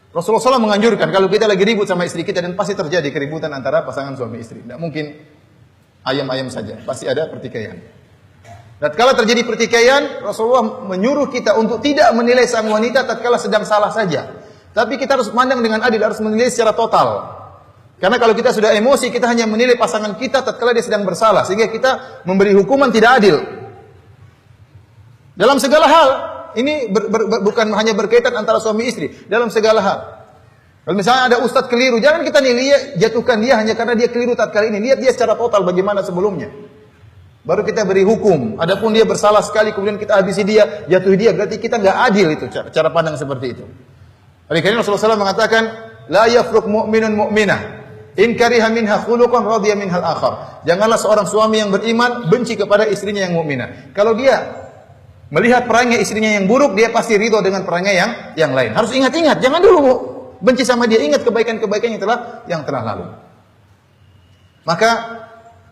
Rasulullah SAW menganjurkan kalau kita lagi ribut sama istri kita, dan pasti terjadi keributan antara pasangan suami istri. Tidak mungkin ayam-ayam saja, pasti ada pertikaian. Dan kalau terjadi pertikaian, Rasulullah menyuruh kita untuk tidak menilai sang wanita tatkala sedang salah saja. Tapi kita harus memandang dengan adil, harus menilai secara total. Karena kalau kita sudah emosi, kita hanya menilai pasangan kita tatkala dia sedang bersalah, sehingga kita memberi hukuman tidak adil. Dalam segala hal, ini bukan hanya berkaitan antara suami istri, dalam segala hal. Kalau misalnya ada ustadz keliru, jangan kita nilai, jatuhkan dia hanya karena dia keliru tatkala ini. Lihat dia secara total bagaimana sebelumnya. Baru kita beri hukum. Adapun dia bersalah sekali, kemudian kita habisi dia, jatuhi dia, berarti kita nggak adil itu cara pandang seperti itu. Oleh karena Rasulullah SAW mengatakan, la yafruq mu'minun mu'minah, in kariha minha khuluqan radiya minhal akhar. Janganlah seorang suami yang beriman benci kepada istrinya yang mukminah. Kalau dia melihat perangai istrinya yang buruk, dia pasti ridho dengan perangai yang lain. Harus ingat-ingat, jangan dulu benci sama dia, ingat kebaikan-kebaikan yang telah lalu. Maka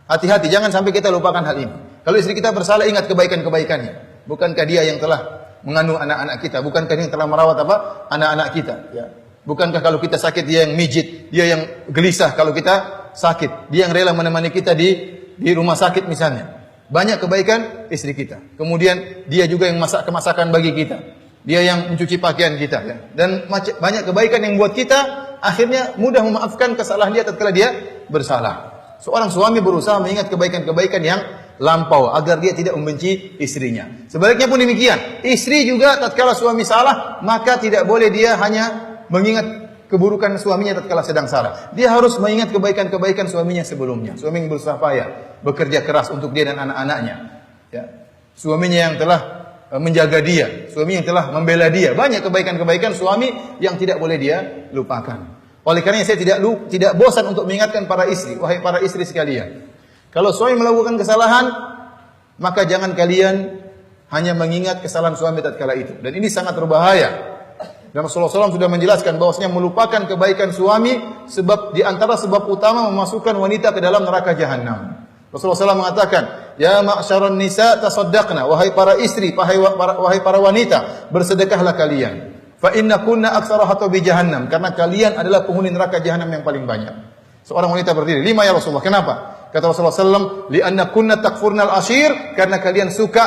hati-hati, jangan sampai kita lupakan hal ini. Kalau istri kita bersalah, ingat kebaikan-kebaikannya. Bukankah dia yang telah mengandung anak-anak kita? Bukankah dia yang telah merawat anak-anak kita? Ya. Bukankah kalau kita sakit dia yang mijit, dia yang gelisah kalau kita sakit, dia yang rela menemani kita di rumah sakit misalnya. Banyak kebaikan istri kita. Kemudian dia juga yang masak kemasakan bagi kita. Dia yang mencuci pakaian kita. Ya. Dan banyak kebaikan yang buat kita akhirnya mudah memaafkan kesalahan dia tatkala dia bersalah. Seorang suami berusaha mengingat kebaikan-kebaikan yang lampau agar dia tidak membenci istrinya. Sebaliknya pun demikian. Istri juga tatkala suami salah, maka tidak boleh dia hanya mengingat keburukan suaminya tatkala sedang salah. Dia harus mengingat kebaikan-kebaikan suaminya sebelumnya. Suami yang berusaha payah, bekerja keras untuk dia dan anak-anaknya. Ya. Suaminya yang telah menjaga dia, suami yang telah membela dia. Banyak kebaikan-kebaikan suami yang tidak boleh dia lupakan. Oleh karena saya tidak bosan untuk mengingatkan para istri, wahai para istri sekalian. Kalau suami melakukan kesalahan, maka jangan kalian hanya mengingat kesalahan suami tatkala itu. Dan ini sangat berbahaya. Dan Rasulullah SAW sudah menjelaskan bahwasanya melupakan kebaikan suami sebab di antara sebab utama memasukkan wanita ke dalam neraka jahanam. Rasulullah SAW mengatakan, ya ma'syaron nisa tasaddaqna, wahai para istri, wahai para wanita, bersedekahlah kalian. Fa inna kunna aktsara hatabi jahannam, karena kalian adalah penghuni neraka jahanam yang paling banyak. Seorang wanita berdiri, 5 ya Rasulullah. Kenapa? Kata Rasulullah SAW, li'anna kunna takfurnal ashir, karena kalian suka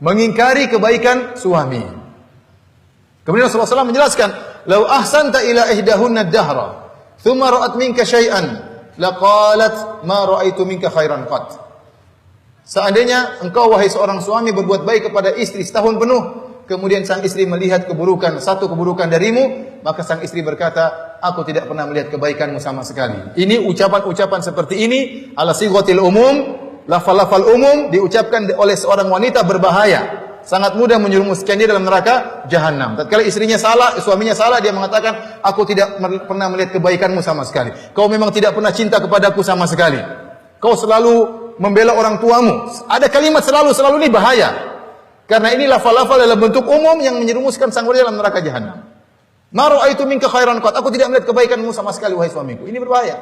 mengingkari kebaikan suami. Kemudian Rasulullah SAW menjelaskan, "Lau ahsanta ila ihdahunna ad-dahra, thumma ra'at minka syai'an, laqalat ma ra'aitu minka khairan qat." Seandainya engkau wahai seorang suami berbuat baik kepada istri setahun penuh, kemudian sang istri melihat satu keburukan darimu, maka sang istri berkata, "Aku tidak pernah melihat kebaikanmu sama sekali." Ini ucapan-ucapan seperti ini ala sighatil umum, lafal-lafal umum diucapkan oleh seorang wanita berbahaya. Sangat mudah menjerumuskan dia dalam neraka jahanam. Tatkala istrinya salah, suaminya salah, dia mengatakan, "Aku tidak pernah melihat kebaikanmu sama sekali. Kau memang tidak pernah cinta kepadaku sama sekali. Kau selalu membela orang tuamu." Ada kalimat selalu ini bahaya. Karena ini lafal-lafal dalam bentuk umum yang menjerumuskan sang wanita dalam neraka jahanam. "Ma ra'aitu minka khairan qat." Aku tidak melihat kebaikanmu sama sekali wahai suamiku. Ini berbahaya.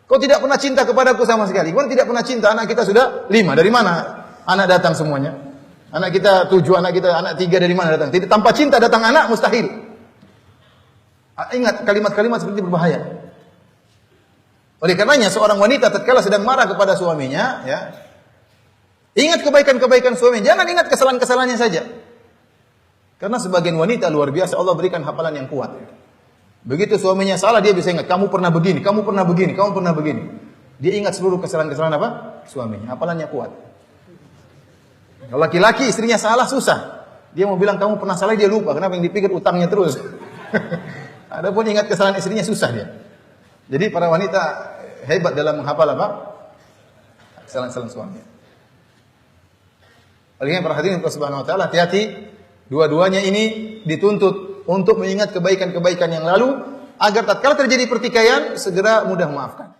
Kau tidak pernah cinta kepadaku sama sekali. Kau tidak pernah cinta, anak kita sudah 5. Dari mana anak datang semuanya? Anak kita 7, anak 3 dari mana datang? Tidak, tanpa cinta datang anak mustahil. Ingat kalimat-kalimat seperti itu berbahaya. Oleh karenanya seorang wanita tatkala sedang marah kepada suaminya, ya, ingat kebaikan-kebaikan suami, jangan ingat kesalahan-kesalahannya saja. Karena sebagian wanita luar biasa Allah berikan hafalan yang kuat. Begitu suaminya salah, dia bisa ingat, kamu pernah begini, kamu pernah begini, kamu pernah begini. Dia ingat seluruh kesalahan-kesalahan apa? Suaminya, hafalannya kuat. Kalau laki-laki istrinya salah susah. Dia mau bilang kamu pernah salah, dia lupa. Kenapa? Yang dipikir utangnya terus. Adapun ingat kesalahan istrinya susah dia. Jadi para wanita hebat dalam menghafal apa? Kesalahan-kesalahan suami. Oleh karena para hadirin Subhanahu wa taala, hati-hati. Dua-duanya ini dituntut untuk mengingat kebaikan-kebaikan yang lalu agar tatkala terjadi pertikaian segera mudah memaafkan.